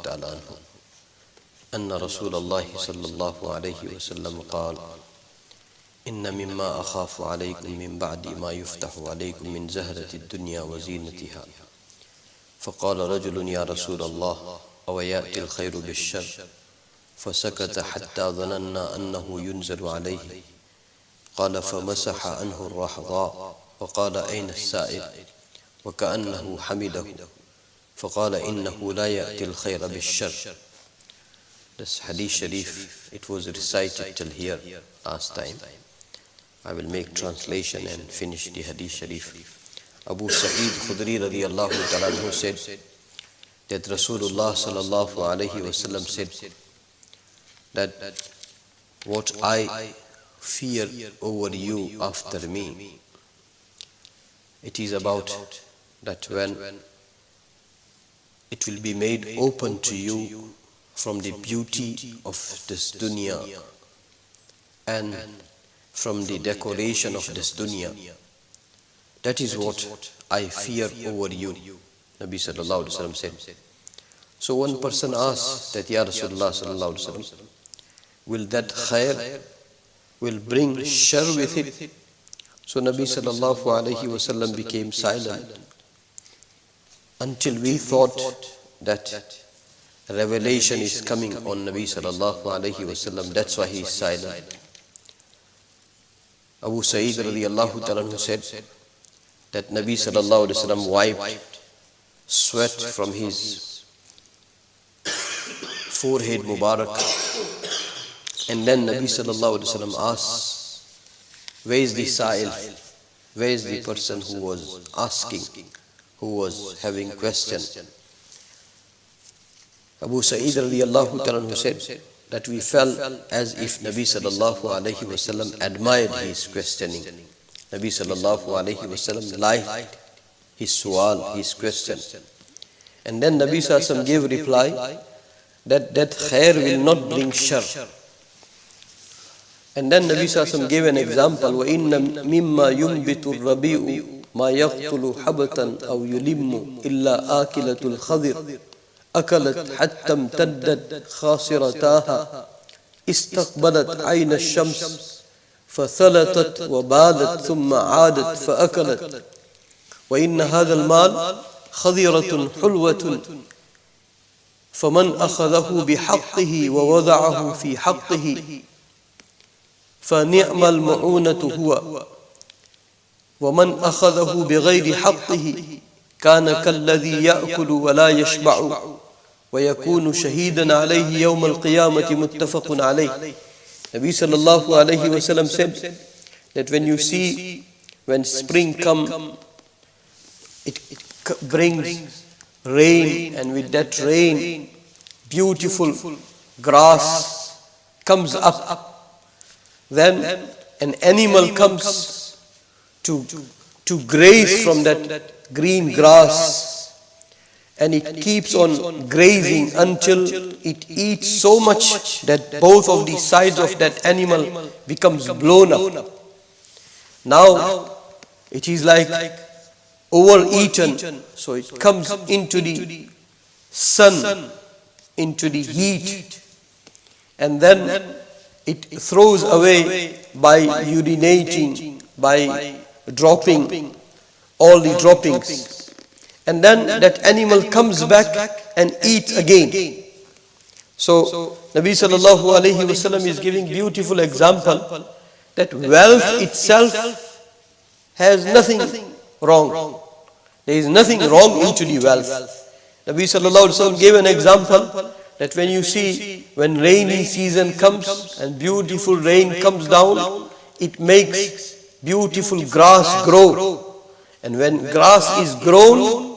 تعالى عنه أن رسول الله صلى الله عليه وسلم قال إن مما أخاف عليكم من بعد ما يفتح عليكم من زهرة الدنيا وزينتها فقال رجل يا رسول الله أو يأتي الخير بالشر فسكت حتى ظننا أنه ينزل عليه قال فمسح عنه الرحضاء وقال أين السائل وكأنه حمده فقال إنه لا يأتي الخير بالشر. This hadith sharif, it was recited till here last time. I will make translation and finish the hadith sharif. Abu Sa'id Khudri radiyallahu ta'ala anhu said that Rasulullah sallallahu alayhi wasallam said that what I fear over you after me, it is about that when it will be made open to you from the beauty of this dunya and from the decoration of this dunya. That is what I fear over you, Nabi sallallahu alaihi wasallam said. So one person asked that, Ya Rasulullah sallallahu alaihi wasallam, will that khair will bring shar with it? So Nabi sallallahu alaihi wasallam became silent until we thought that revelation is coming on Nabi sallallahu alaihi wasallam. That's why he is silent. Abu Sa'id radiyallahu ta'ala said that Nabi sallallahu alaihi wasallam wiped sweat from his forehead Mubarak, and then Nabi sallallahu alaihi wasallam asked, where is the sa'il? Where is the person who was asking, who was having question? Abu Sa'id radiyallahu ta'ala said that we felt as if Nabi sallallahu alaihi wasallam admired his questioning. Nabi sallallahu alaihi wasallam liked his su'al, his question. And then Nabi sallallahu alaihi wasallam gave reply that khair will not bring shar. And then Nabi sallallahu alaihi wasallam gave an example, وَإِنَّ مِمَّا يُنْبِتُ الرَّبِيعُ مَا يَقْتُلُ حَبَةً أَوْ يُلِمُّ إِلَّا آكِلَةُ الْخَضِرِ أكلت حتى امتدت خاصرتاها استقبلت عين الشمس فثلتت وبادت ثم عادت فأكلت وإن هذا المال خضرة حلوة فمن أخذه بحقه ووضعه في حقه فنعم المعونة هو ومن أخذه بغير حقه كان كالذي يأكل ولا يشبع ويكون شهيدا عليه يوم القيامة متفق عليه. Nabi sallallahu alayhi wasallam said that when you see, when spring comes, it brings rain, and with that rain, beautiful grass comes up. Then an animal comes to graze from that green grass, and it keeps on grazing until it eats so much that both of the sides of that animal becomes blown up. Now it is like overeaten, so it comes into the sun, into the heat, and then it throws away by urinating, by dropping all the droppings. And then that animal comes back and eats again. So Nabi sallallahu alayhi wasallam is giving beautiful example that wealth itself has nothing wrong. There is nothing wrong into the wealth. Nabi sallallahu alayhi wasallam gave an example that when you see, when rainy season comes and beautiful rain comes down, it makes beautiful grass grow. And when grass is grown,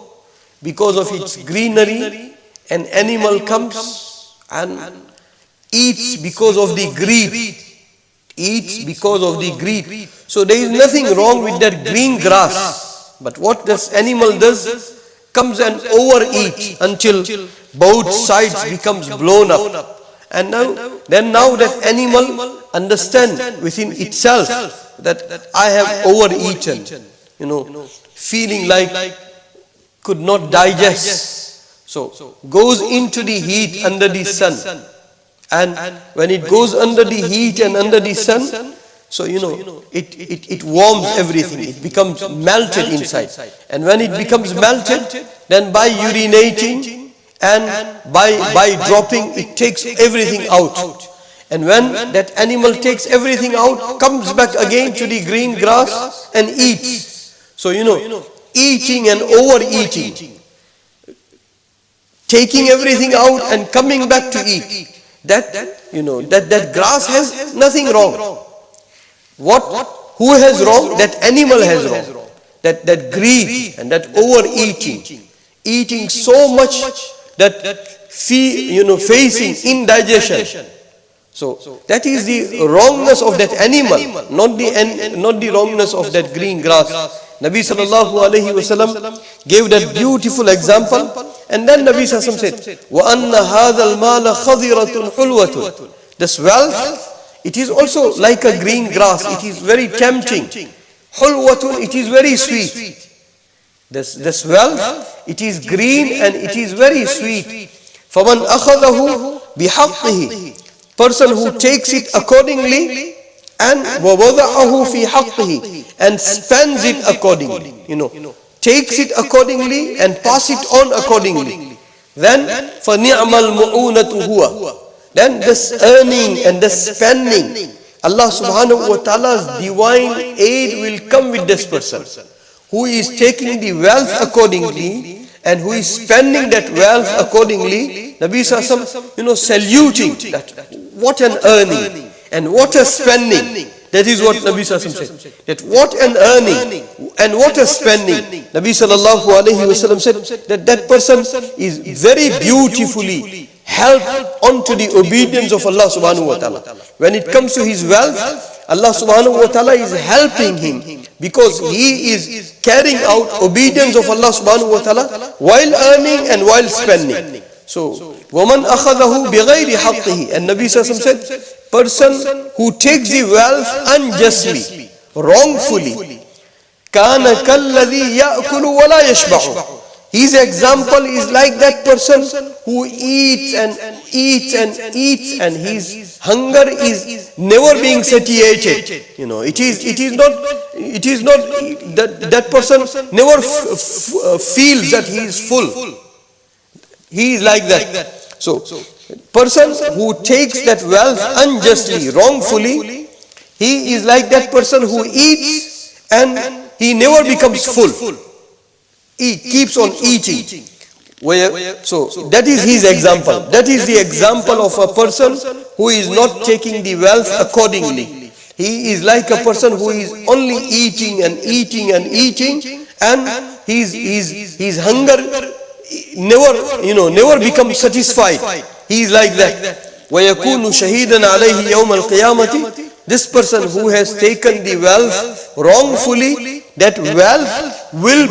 because of its greenery, an animal comes and eats because of the greed. Eats because of the greed. So there is nothing wrong with that green grass. But what this animal does, comes and overeats until both sides becomes blown up. And now that animal understands within itself that I have overeaten, feeling like could not digest. So goes into the heat under the sun. And when it goes under the heat and under the sun, so it warms everything. It becomes melted inside. And when it becomes melted, then by urinating and by dropping, it takes everything out. And when that animal takes everything out, comes back again to the green grass and eats. So eating and overeating, taking everything out and coming back to eat. That grass has nothing wrong. Who has wrong? That animal has wrong. That greed and that overeating, eating so much that facing indigestion. So that is the wrongness of that animal, not the wrongness of that green grass. Nabi sallallahu alayhi wasallam gave that beautiful example, and then Nabi sallallahu alayhi wasallam said, وَأَنَّ هَذَا الْمَالَ خَضِرَةٌ حُلْوَةٌ. This wealth, it is also like a green grass. It is very tempting. حُلْوَةٌ, it is very sweet. This wealth, it is green and it is very sweet. فَمَنْ أَخَذَهُ بِحَقِّهِ. Person who takes it accordingly and وَوَضَعَهُ فِي حَقِّهِ, and spends it accordingly, takes it accordingly and pass it on accordingly, then فَنِعْمَ الْمُعُونَةُ هُوَ. Then this earning and this spending, Allah subhanahu wa ta'ala's divine aid will come with this person who is taking the wealth accordingly and who is spending that wealth accordingly. Nabi sallallahu alaihi wasallam, saluting that, what an earning and what a spending. That is what Nabi sallallahu alaihi wasallam said. That what an earning and what a spending. Nabi sallallahu alaihi wasallam said that person is very beautifully helped onto the obedience of Allah subhanahu wa ta'ala. When it comes to his wealth, Allah subhanahu wa ta'ala is helping him because he is carrying out obedience of Allah subhanahu wa ta'ala while earning and while spending. So, وَمَنْ أَخَذَهُ بِغَيْرِ حَقِّهِ. And Nabi sallallahu alaihi wasallam said, person who takes the wealth unjustly, wrongfully, كَانَ كَالَّذِي يَأْكُلُ وَلَا يَشْبَعُ. His example is like that person who eats and eats and eats, and his hunger is never being satiated. It is not that person never feels that he is full. He is like that. So, person who takes that wealth unjustly, wrongfully, he is like that person who eats and he never becomes full. He keeps on eating. So that is his example. That is the example of a person who is not taking the wealth accordingly. He is like a person who is only eating and eating and eating, and his hunger never becomes satisfied. He is like that. وَيَكُونُ شَهِيدًا عَلَيْهِ يَوْمَ الْقِيَامَةِ. This person who has taken the wealth wrongfully, that wealth will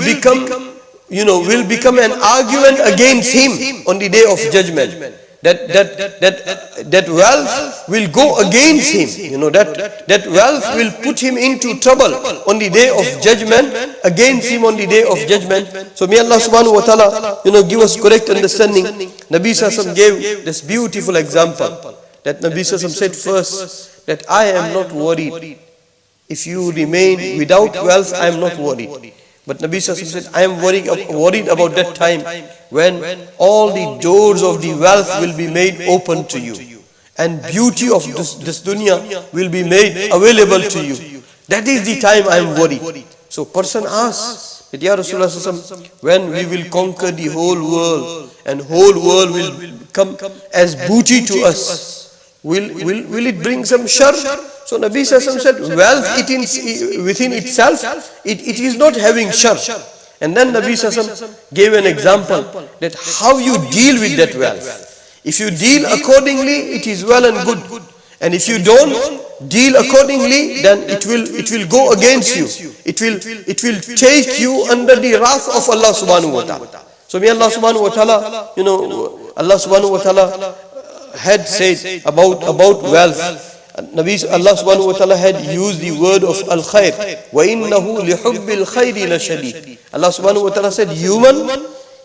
become an argument against him on the day of judgment. That wealth will go against him. That wealth will put him into trouble on the day of judgment, against him on the day of judgment. So may Allah subhanahu wa ta'ala give us correct understanding. Nabi sallallahu alaihi wasallam gave this beautiful example, that Nabi sallallahu alaihi wasallam said first that I am not worried. If you remain without wealth, I am not worried. But Nabi sallallahu alaihi wasallam said, I am worried about that time when all the doors of the wealth will be made open to you, and beauty of this dunya will be made available to you. That is the time I am worried. So person asks that, Ya Rasulullah sallallahu alaihi wasallam, when we will conquer the whole world and whole world will come as booty to us, will it bring some shar? So Nabi sallallahu alaihi wasallam said, wealth within itself, it is not having shar. And then Nabi sallallahu alaihi wasallam gave an example that how you deal with that wealth. If you deal accordingly, it is well and good. And if you don't deal accordingly, then it will go against you. It will take you under the wrath of Allah subhanahu wa ta'ala. So may Allah subhanahu wa ta'ala, Allah subhanahu wa ta'ala had said about wealth. Allah subhanahu wa ta'ala had used the word of al-khair. وَإِنَّهُ لِحُبِّ الْخَيْرِ لَشَدِيدٌ. Allah subhanahu wa ta'ala said, human,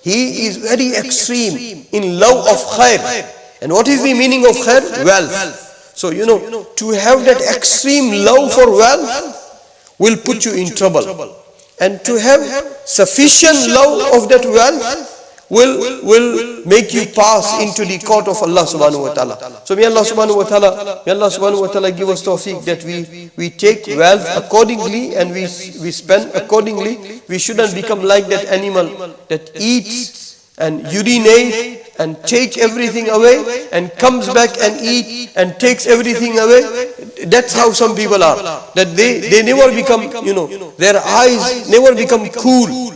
he is very extreme in love of khair. And what is the meaning of khair? Wealth. So to have that extreme love for wealth will put you in trouble. And to have sufficient love of that wealth will make you pass into the court of Allah subhanahu wa ta'ala. So may Allah subhanahu wa ta'ala give us tawfiq that we take wealth accordingly and we spend accordingly. We shouldn't become like that animal that eats and urinate and take everything away and comes back and eat and takes everything away. That's how some people are. That they never become, their eyes never become cool.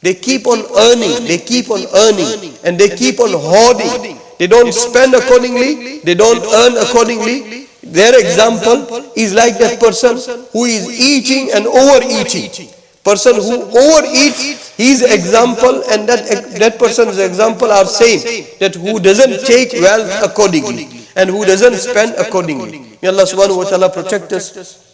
They keep on earning, and they keep on hoarding. They don't spend accordingly, they don't earn accordingly. Their example is like that person who is eating and overeating. Person who overeats, his example and that person's example are same. That who doesn't take wealth accordingly and who doesn't spend accordingly. May Allah subhanahu wa ta'ala protect us.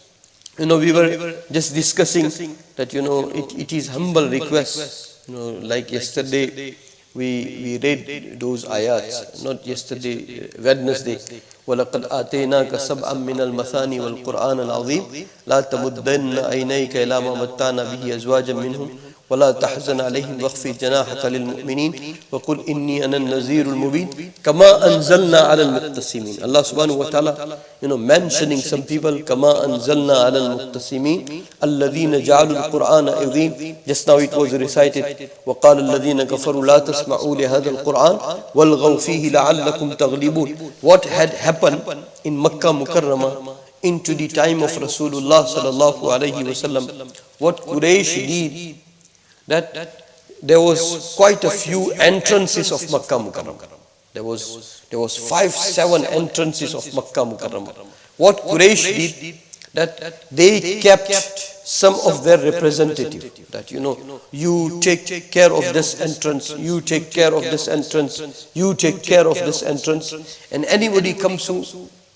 We were just discussing that it is humble request. Like yesterday we read those ayats. Not yesterday, Wednesday. وَلَقَدْ آتَيْنَاكَ سَبْعًا مِنَ الْمَثَانِ وَالْقُرْآنَ الْعَظِيمِ لَا تَمُدَّنَّ عَيْنَيْكَ إِلَى مَا مَتَّعْنَا بِهِ أَزْوَاجًا مِّنْهُمْ وَلَا تَحْزَنْ عَلَيْهِمْ وَاخْفِضْ جَنَاحَكَ لِلْمُؤْمِنِينَ وَقُلْ إِنِّي أَنَا النَّذِيرُ الْمُبِينُ كَمَا أَنزَلْنَا عَلَى الْمُقْتَسِمِينَ. Allah subhanahu wa ta'ala, mentioning some people, كَمَا أَنزَلْنَا عَلَى الْمُقْتَسِمِينَ الَّذِينَ جَعَلُوا الْقُرْآنَ عِضِينَ. Just now it was recited, وَقَالَ الَّذِينَ كَفَرُوا لَا تَسْمَعُوا لِهَذَا الْقُرْآنِ وَالْغَوْا فِيهِ لَعَلَّكُمْ تَغْلِبُونَ. What had happened in Makkah Mukarramah into the time of Rasulullah sallallahu alaihi wasallam, what Quraysh did, that there was quite a few entrances of Makkah Mukarramah. There was 5-7 entrances of Makkah Mukarramah. What Quraysh did, that they kept some of their representatives. That you take care of this entrance, you take care of this entrance, you take care of this entrance. And anybody comes to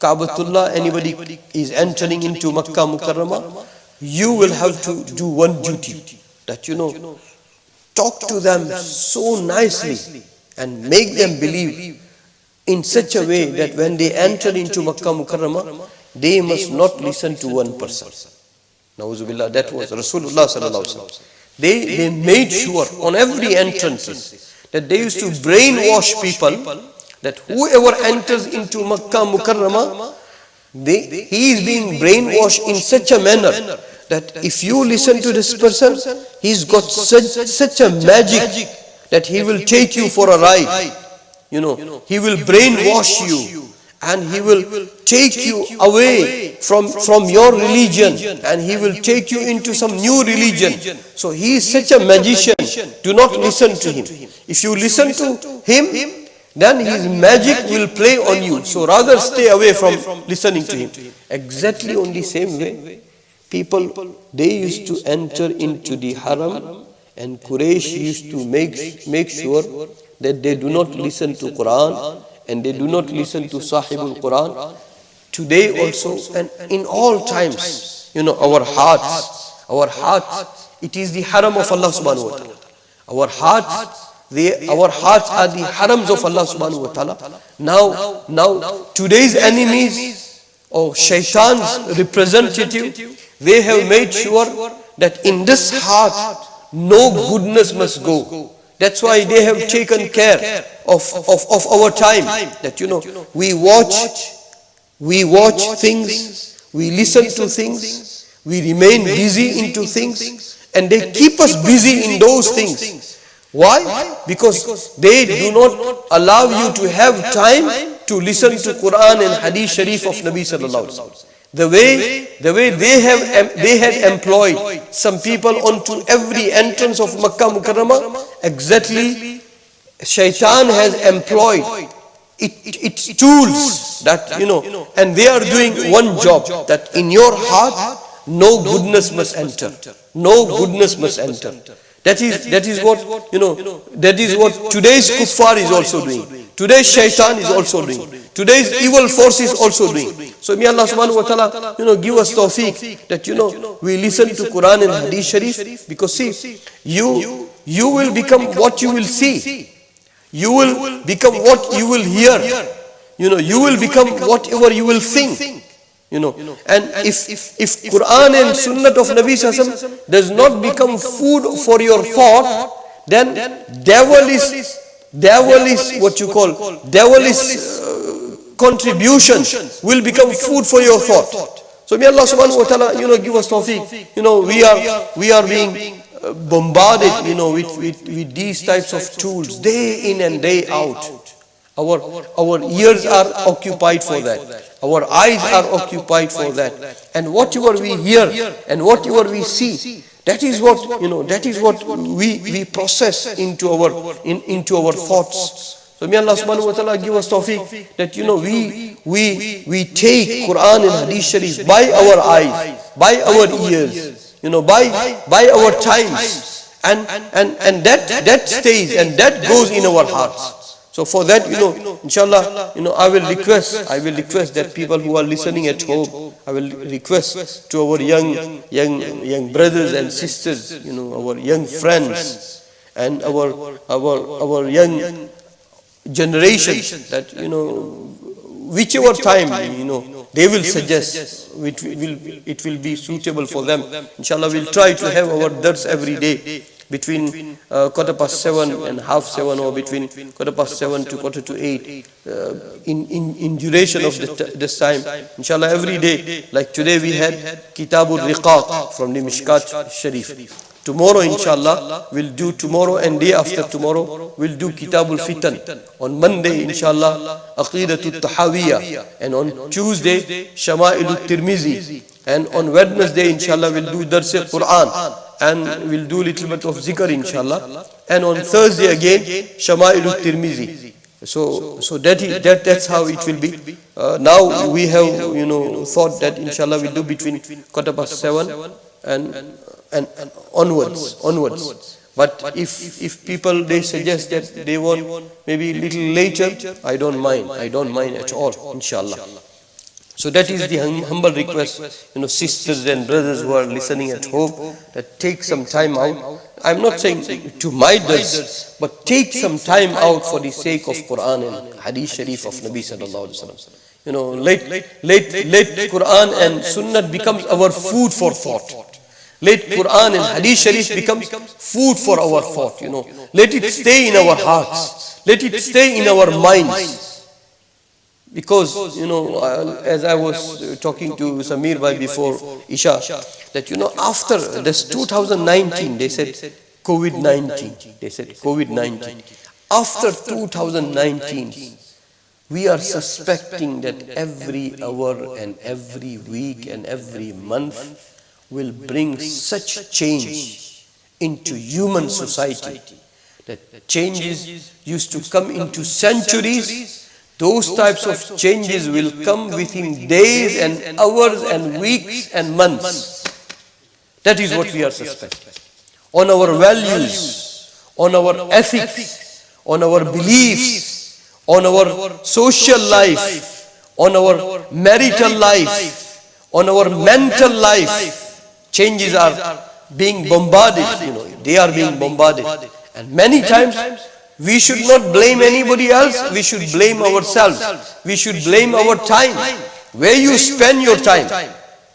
Kaabatullah, anybody is entering into Makkah Mukarramah, you will have to do one duty. That talk to them so nicely and make them believe in such a way that when they enter into Makkah Mukarramah, they must not listen to one person. Nauzubillah, that was Rasulullah sallallahu alaihi wasallam. They made sure on every entrance that they used to brainwash people that whoever enters into Makkah Mukarramah, he is being brainwashed in such a manner that if you listen to this person, he's got such a magic that he will take you for a ride. He will brainwash you and he will take you away from your religion and he will take you into some new religion. So he is such a magician. Do not listen to him. If you listen to him, then his magic will play on you. So rather stay away from listening to him. Exactly on the same way, people, they used to enter into the haram and Quraysh used to make sure that they do not listen to Quran and they do not listen to Sahibul Quran. Today also and in all times, our hearts, it is the haram of Allah subhanahu wa ta'ala. Our hearts are the harams of Allah subhanahu wa ta'ala. Now today's enemies or shaitan's representative, they have made sure that in this heart no goodness must go. That's why they have taken care of our time. That we watch things, we listen to things, we remain busy into things, and they keep us busy in those things. Why? Because they do not allow you to have time to listen to Quran and Hadith Sharif of Nabi sallallahu alaihi wasallam. The way they had employed some people onto every entrance of Makkah Mukarramah, exactly Shaitan has employed its tools that and they are doing one job, that in your heart no goodness must enter. No goodness must enter. That is what today's kuffar is also doing. Today's shaitan is also doing. Today's evil force is also doing. So may Allah subhanahu wa ta'ala give us tawfiq that we listen to Quran and Hadith Sharif, because see, you you will become what you will see. You will become what you will hear. You will become whatever you will think. And if Quran and Sunnah of Nabi Sallallahu Alaihi Wasallam does not become food for your thought, then devilish what you call devilish contributions will become food for your thought. So may Allah subhanahu wa ta'ala, give us tawfiq. We are being bombarded, with these types of tools day in and day out. Our ears are occupied for that. Our eyes are occupied for that. And whatever we hear and whatever we see, that is what we process into our thoughts. So may Allah subhanahu wa ta'ala give us tawfiq that we take Quran and Hadith Sharif by our eyes, by our ears, by our times, and that stays and that goes in our hearts. So for that, inshallah, I will request that people who are listening at home, I will request to our young brothers and sisters, our young friends and our young generation, that whichever time they will suggest, it will be suitable for them. Inshallah, we'll try to have our dars every day between 7:15 and 7:30, or between 7:15 to 7:45, in duration of this time. Inshallah, every day, like today we had Kitab Ar-Riqaq from the Mishkat Sharif. Tomorrow, inshallah, we'll do tomorrow, and day after tomorrow, we'll do Kitab Al-Fitan. On Monday, inshallah, Aqidatul Tahawiyah. And on Tuesday, Shama'il Tirmizi. And on Wednesday, inshallah, we'll do Dars Quran. And we'll do a little bit of zikr, inshallah. And on Thursday again, Shama'il Tirmizi. So that's how it will be. Now we have, thought that inshallah we'll do between 7:15 and onwards. But if people, they suggest that they want maybe a little later, I don't mind at all, inshallah. So that is the humble request, sisters and brothers who are listening at home, that take some time out. I'm not saying to my dars, but take some time out for the sake of Quran and Hadith Sharif of Nabi Sallallahu Alaihi Wasallam. Let Quran and Sunnah becomes our food for thought. Let Quran and Hadith Sharif becomes food for our thought. Let it stay in our hearts. Let it stay in our minds. Because, as I was talking to Samir Bhai before Isha, that, after this 2019, they said COVID-19. They said COVID-19. After 2019, we are suspecting that every hour and every week and every month will bring such change into human society, that changes used to come into centuries. Those types of changes will come within days and hours and weeks and months. That is what we are suspecting. On our values, on our ethics, on our beliefs, on our social life, on our marital life, on our mental life, changes are being bombarded. They are being bombarded. And many times, we should not blame anybody else, we should blame ourselves. We should blame our time. Where you spend your time.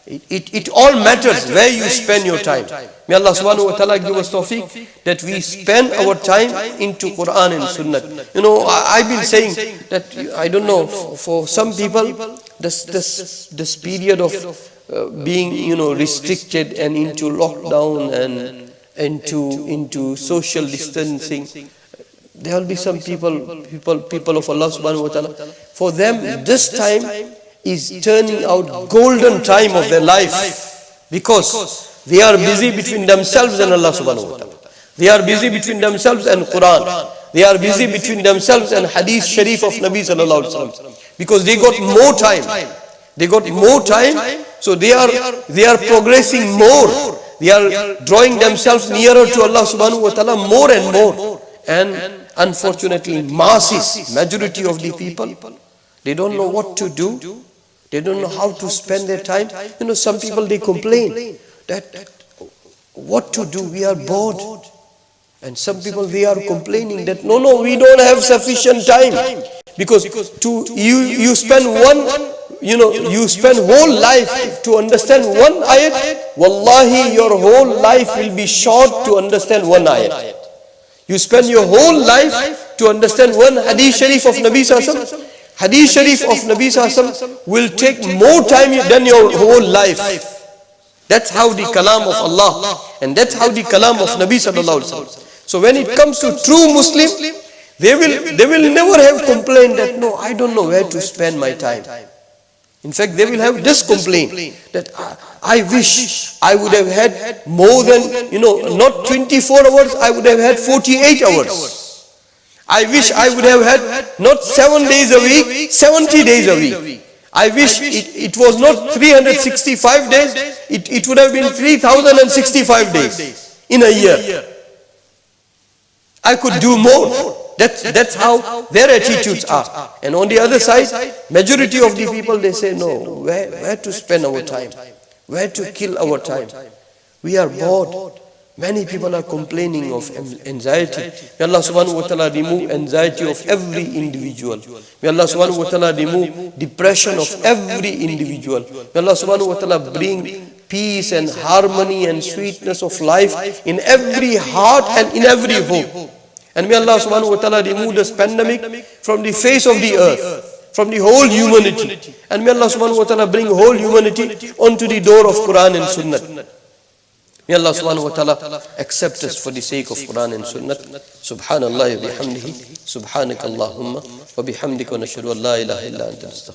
It all matters where you spend your time. May Allah subhanahu wa ta'ala give us tawfiq that we spend our time into Quran and Sunnah. I've been saying that, I don't know, for some people, this period of being, restricted and into lockdown and into social distancing, there will be some people of Allah subhanahu wa ta'ala, for them this time is turning out golden time of their life, because they are busy between themselves and Allah subhanahu wa ta'ala. They are busy between themselves and Quran. They are busy between themselves and Hadith Sharif of Nabi sallallahu alaihi wasallam, because they got more time. They got more time, so they are progressing more. They are drawing themselves nearer to Allah subhanahu wa ta'ala more and more. And unfortunately, majority of the people, they don't know what to do. They don't know how to spend their time. Some people, they complain that what to do, we are bored. And some people, they are complaining that no, we don't have sufficient time. Because you spend you spend whole life to understand one ayat. Wallahi, your whole life will be short to understand one ayat. You spend your whole life to understand one hadith sharif of Nabi Sallallahu Alaihi Wasallam. Hadith sharif of Nabi Sallallahu Alaihi Wasallam will take more time than your whole life. That's how the kalam of Allah, and that's how the kalam of Nabi Sallallahu Alaihi Wasallam. So when it comes to true Muslim, they will never have complained that no, I don't know where to spend my time. In fact, they will have this complaint that I wish I would have had more than, not 24 hours, I would have had 48 hours. I wish I would have had not 7 days a week, 70 days a week. I wish it was not 365 days, it would have been 3065 days in a year. I could do more. That's how their attitudes are. And on the other side, majority of the people, they say, no, where to spend our time? Where to kill our time? We are bored. Many people are complaining of anxiety. May Allah subhanahu wa ta'ala remove anxiety of every individual. May Allah subhanahu wa ta'ala remove depression of every individual. May Allah subhanahu wa ta'ala bring peace and harmony and sweetness of life in every heart and in every home. And may Allah subhanahu wa ta'ala remove this pandemic from the face of the earth, from the whole humanity. And may Allah subhanahu wa ta'ala bring whole humanity onto the door of Quran and Sunnah. May Allah subhanahu wa ta'ala accept us for the sake of Quran and Sunnah. Subhanallah wa bihamdihi, subhanakallahumma wa bihamdika wa nashhadu an la ilaha illa anta nastaghfiruka.